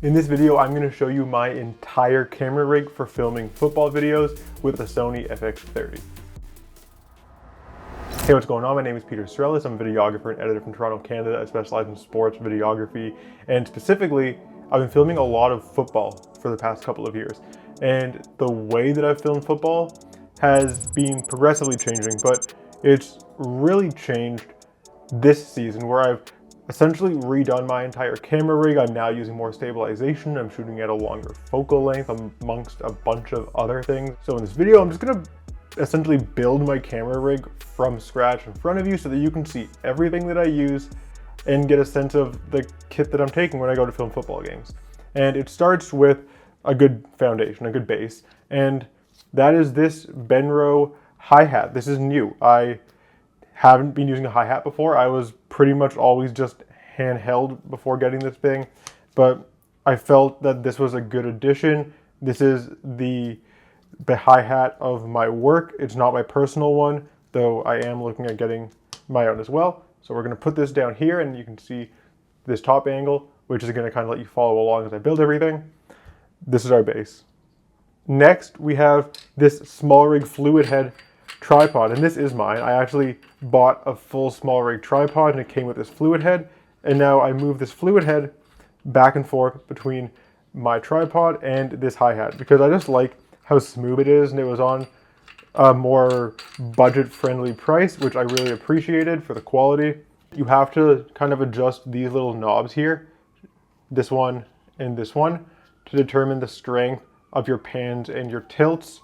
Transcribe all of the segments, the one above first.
In this video, I'm going to show you my entire camera rig for filming football videos with the Sony FX30. Hey, what's going on? My name is Peter Strellis. I'm a videographer and editor from Toronto, Canada. I specialize in sports videography, and specifically, I've been filming a lot of football for the past couple of years. And the way that I've filmed football has been progressively changing, but it's really changed this season where I've essentially redone my entire camera rig. I'm now using more stabilization. I'm shooting at a longer focal length amongst a bunch of other things. So in this video, I'm just gonna essentially build my camera rig from scratch in front of you so that you can see everything that I use and get a sense of the kit that I'm taking when I go to film football games. And it starts with a good foundation, a good base. And that is this Benro hi-hat. This is new. I haven't been using a hi-hat before. I was pretty much always just handheld before getting this thing, but I felt that this was a good addition. This is the hi-hat of my work. It's not my personal one, though I am looking at getting my own as well. So we're gonna put this down here and you can see this top angle, which is gonna kind of let you follow along as I build everything. This is our base. Next, we have this small rig fluid head tripod, and this is mine. I actually bought a full small rig tripod and it came with this fluid head, and now I move this fluid head back and forth between my tripod and this hi-hat because I just like how smooth it is, and it was on a more budget-friendly price, which I really appreciated for the quality. You have to kind of adjust these little knobs here, this one and this one, to determine the strength of your pans and your tilts.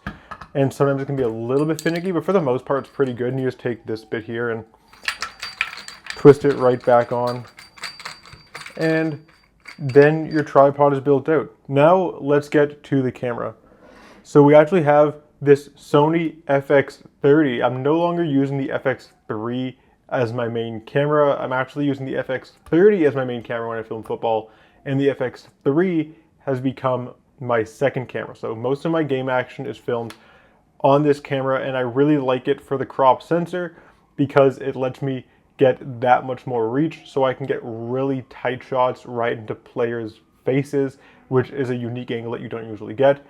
And sometimes it can be a little bit finicky, but for the most part, it's pretty good. And you just take this bit here and twist it right back on. And then your tripod is built out. Now let's get to the camera. So we actually have this Sony FX30. I'm no longer using the FX3 as my main camera. I'm actually using the FX30 as my main camera when I film football. And the FX3 has become my second camera. So most of my game action is filmed on this camera, and I really like it for the crop sensor because it lets me get that much more reach, so I can get really tight shots right into players' faces, which is a unique angle that you don't usually get.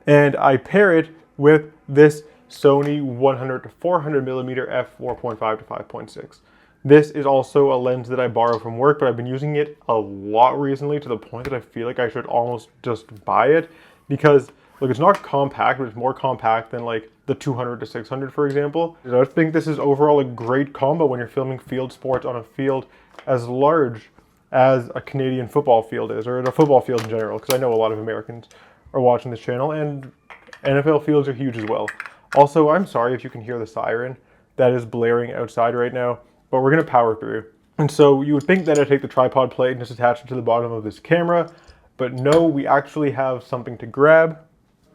And I pair it with this Sony 100 to 400 millimeter f4.5 to 5.6. This is also a lens that I borrow from work, but I've been using it a lot recently to the point that I feel like I should almost just buy it because, look, it's not compact, but it's more compact than like the 200 to 600, for example. I think this is overall a great combo when you're filming field sports on a field as large as a Canadian football field is, or a football field in general, because I know a lot of Americans are watching this channel, and NFL fields are huge as well. Also, I'm sorry if you can hear the siren that is blaring outside right now, but we're gonna power through. And so you would think that I'd take the tripod plate and just attach it to the bottom of this camera, but no, we actually have something to grab.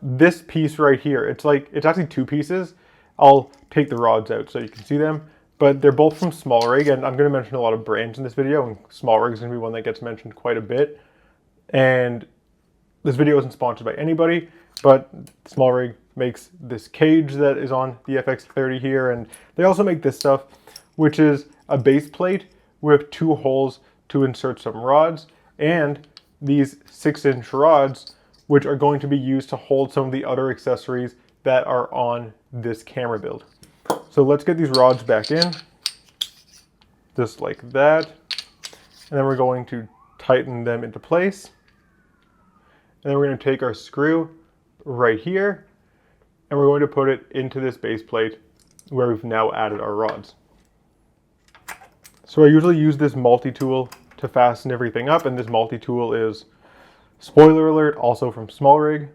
This piece right here, it's actually two pieces. I'll take the rods out so you can see them, but they're both from Small Rig, and I'm gonna mention a lot of brands in this video, and Small Rig is gonna be one that gets mentioned quite a bit. And this video isn't sponsored by anybody, but Small Rig makes this cage that is on the FX30 here, and they also make this stuff, which is a base plate with two holes to insert some rods, and these 6-inch rods, which are going to be used to hold some of the other accessories that are on this camera build. So let's get these rods back in, just like that. And then we're going to tighten them into place. And then we're going to take our screw right here, and we're going to put it into this base plate where we've now added our rods. So I usually use this multi-tool to fasten everything up, and this multi-tool is, spoiler alert, also from Small Rig.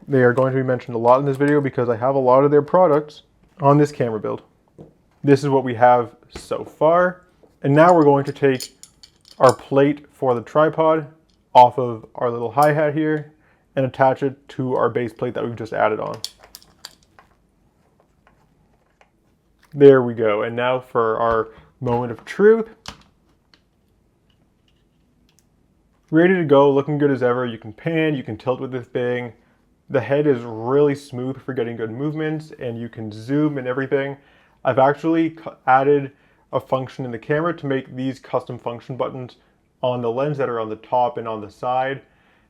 They are going to be mentioned a lot in this video because I have a lot of their products on this camera build. This is what we have so far. And now we're going to take our plate for the tripod off of our little hi-hat here and attach it to our base plate that we've just added on. There we go. And now for our moment of truth. Ready to go, looking good as ever. You can pan, you can tilt with this thing. The head is really smooth for getting good movements, and you can zoom and everything. I've actually added a function in the camera to make these custom function buttons on the lens that are on the top and on the side.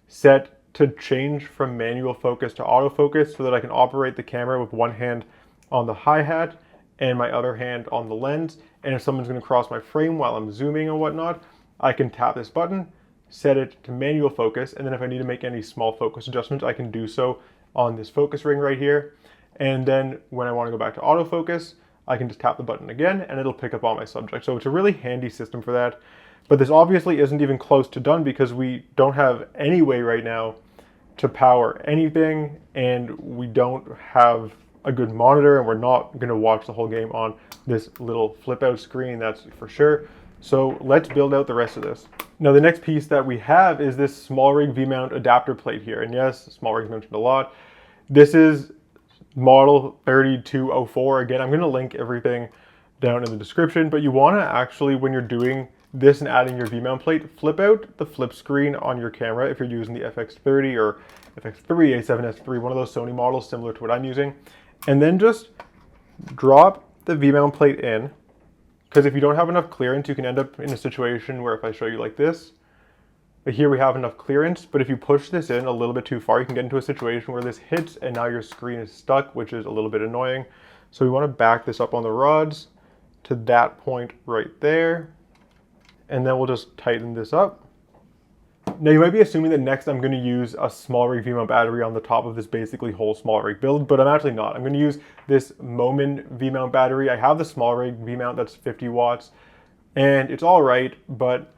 set to change from manual focus to autofocus so that I can operate the camera with one hand on the hi-hat and my other hand on the lens. And if someone's going to cross my frame while I'm zooming and whatnot, I can tap this button, set it to manual focus, and then if I need to make any small focus adjustments, I can do so on this focus ring right here. And then when I want to go back to autofocus, I can just tap the button again and it'll pick up on my subject. So it's a really handy system for that. But this obviously isn't even close to done because we don't have any way right now to power anything, and we don't have a good monitor, and we're not going to watch the whole game on this little flip out screen, that's for sure. So let's build out the rest of this. Now the next piece that we have is this SmallRig V-mount adapter plate here. And yes, SmallRig's mentioned a lot. This is model 3204. Again, I'm going to link everything down in the description, but you want to actually, when you're doing this and adding your V-mount plate, flip out the flip screen on your camera if you're using the FX30 or FX3, A7S3, one of those Sony models similar to what I'm using, and then just drop the V-mount plate in, because if you don't have enough clearance, you can end up in a situation where if I show you like this, but here we have enough clearance, but if you push this in a little bit too far, you can get into a situation where this hits and now your screen is stuck, which is a little bit annoying. So we want to back this up on the rods to that point right there. And then we'll just tighten this up. Now you might be assuming that next I'm going to use a SmallRig V-mount battery on the top of this basically whole SmallRig build, but I'm actually not. I'm going to use this Moment V-mount battery. I have the SmallRig V-mount that's 50 watts, and it's all right, but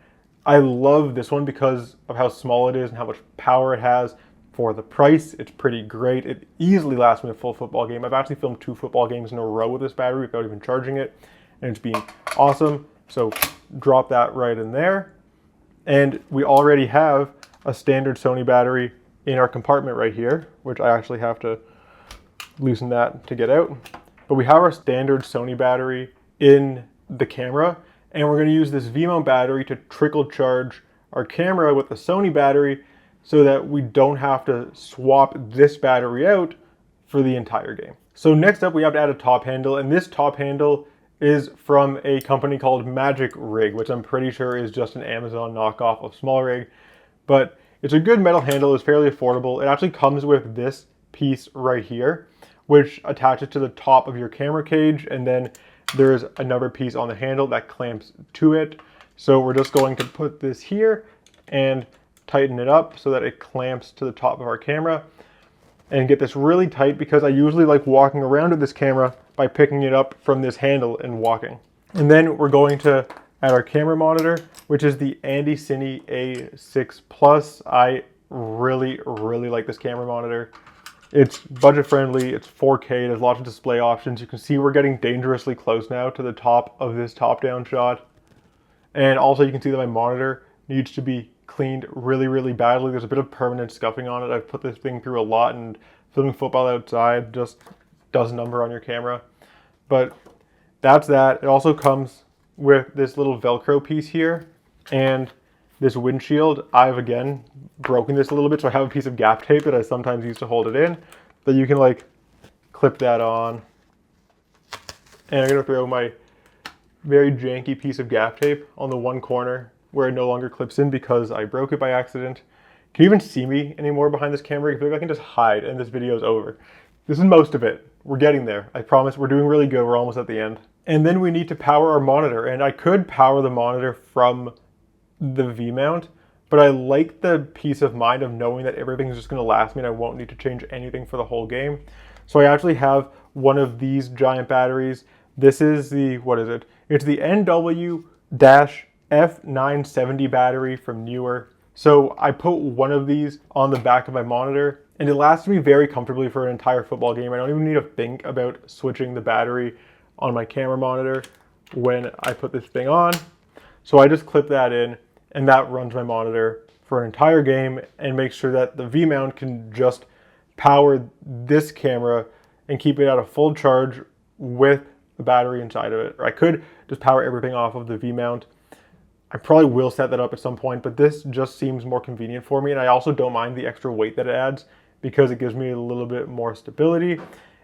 I love this one because of how small it is and how much power it has. For the price, it's pretty great. It easily lasts me a full football game. I've actually filmed 2 football games in a row with this battery without even charging it, and it's been awesome. So drop that right in there. And we already have a standard Sony battery in our compartment right here, which I actually have to loosen that to get out. But we have our standard Sony battery in the camera, and we're going to use this V-mount battery to trickle charge our camera with the Sony battery so that we don't have to swap this battery out for the entire game. So next up, we have to add a top handle, and this top handle is from a company called Magic Rig, which I'm pretty sure is just an Amazon knockoff of SmallRig. But it's a good metal handle, it's fairly affordable. It actually comes with this piece right here, which attaches to the top of your camera cage, and then there's another piece on the handle that clamps to it. So we're just going to put this here and tighten it up so that it clamps to the top of our camera, and get this really tight because I usually like walking around with this camera by picking it up from this handle and walking. And then we're going to add our camera monitor, which is the Andy Cine A6 Plus. I really like this camera monitor. It's budget friendly, it's 4K, there's lots of display options. You can see we're getting dangerously close now to the top of this top-down shot. And also you can see that my monitor needs to be cleaned really badly. There's a bit of permanent scuffing on it. I've put this thing through a lot, and filming football outside just does a number on your camera. But that's that. It also comes with this little Velcro piece here and this windshield. I've again broken this a little bit, so I have a piece of gap tape that I sometimes use to hold it in, but you can like clip that on. And I'm gonna throw my very janky piece of gap tape on the one corner where it no longer clips in because I broke it by accident. Can you even see me anymore behind this camera? I feel like I can just hide and this video is over. This is most of it. We're getting there. I promise we're doing really good. We're almost at the end. And then we need to power our monitor, and I could power the monitor from the V-mount, but I like the peace of mind of knowing that everything's just gonna last me and I won't need to change anything for the whole game. So I actually have one of these giant batteries. This is the, what is it? It's the NW-F970 battery from Newer. So I put one of these on the back of my monitor, and it lasts me very comfortably for an entire football game. I don't even need to think about switching the battery on my camera monitor when I put this thing on. So I just clip that in, and that runs my monitor for an entire game and makes sure that the V-mount can just power this camera and keep it at a full charge with the battery inside of it. Or I could just power everything off of the V-mount. I probably will set that up at some point, but this just seems more convenient for me, and I also don't mind the extra weight that it adds because it gives me a little bit more stability.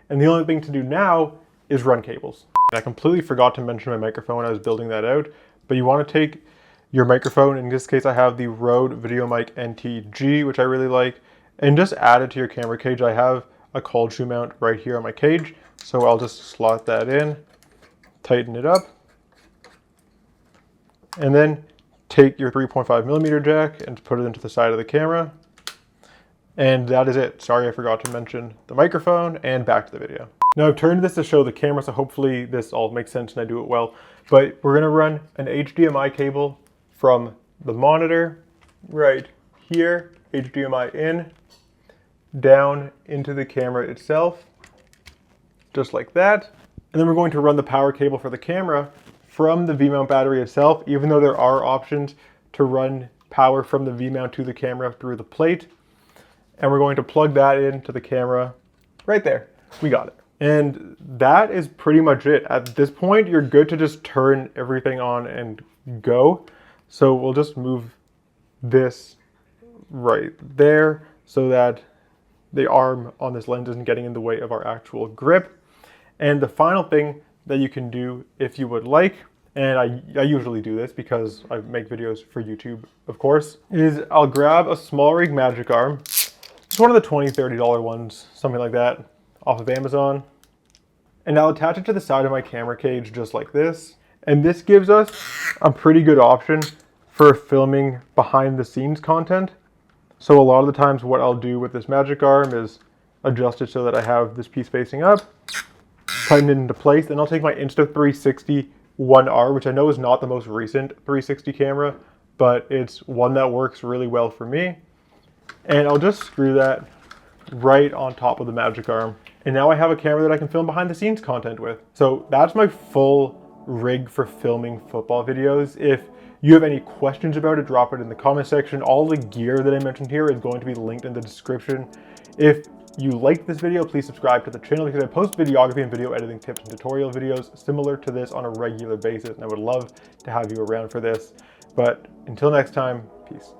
And the only thing to do now is run cables. I completely forgot to mention my microphone when I was building that out, but you want to take your microphone. In this case, I have the Rode VideoMic NT-G, which I really like, and just add it to your camera cage. I have a cold shoe mount right here on my cage, so I'll just slot that in, tighten it up, and then take your 3.5mm jack and put it into the side of the camera. And that is it. Sorry, I forgot to mention the microphone, and back to the video. Now I've turned this to show the camera, so hopefully this all makes sense and I do it well. But we're gonna run an HDMI cable from the monitor right here, HDMI in, down into the camera itself, just like that. And then we're going to run the power cable for the camera from the V-mount battery itself, even though there are options to run power from the V-mount to the camera through the plate. And we're going to plug that into the camera right there. We got it. And that is pretty much it. At this point, you're good to just turn everything on and go. So we'll just move this right there so that the arm on this lens isn't getting in the way of our actual grip. And the final thing that you can do if you would like, and I usually do this because I make videos for YouTube, of course, is I'll grab a small rig magic arm. It's one of the $20, $30 ones, something like that, off of Amazon. And I'll attach it to the side of my camera cage just like this. And this gives us a pretty good option for filming behind the scenes content. So a lot of the times what I'll do with this magic arm is adjust it so that I have this piece facing up, tighten it into place, and I'll take my Insta360 1R, which I know is not the most recent 360 camera, but it's one that works really well for me. And I'll just screw that right on top of the magic arm. And now I have a camera that I can film behind the scenes content with. So that's my full rig for filming football videos. If you have any questions about it, drop it in the comment section. All the gear that I mentioned here is going to be linked in the description. If you liked this video, please subscribe to the channel because I post videography and video editing tips and tutorial videos similar to this on a regular basis. And I would love to have you around for this. But until next time, peace.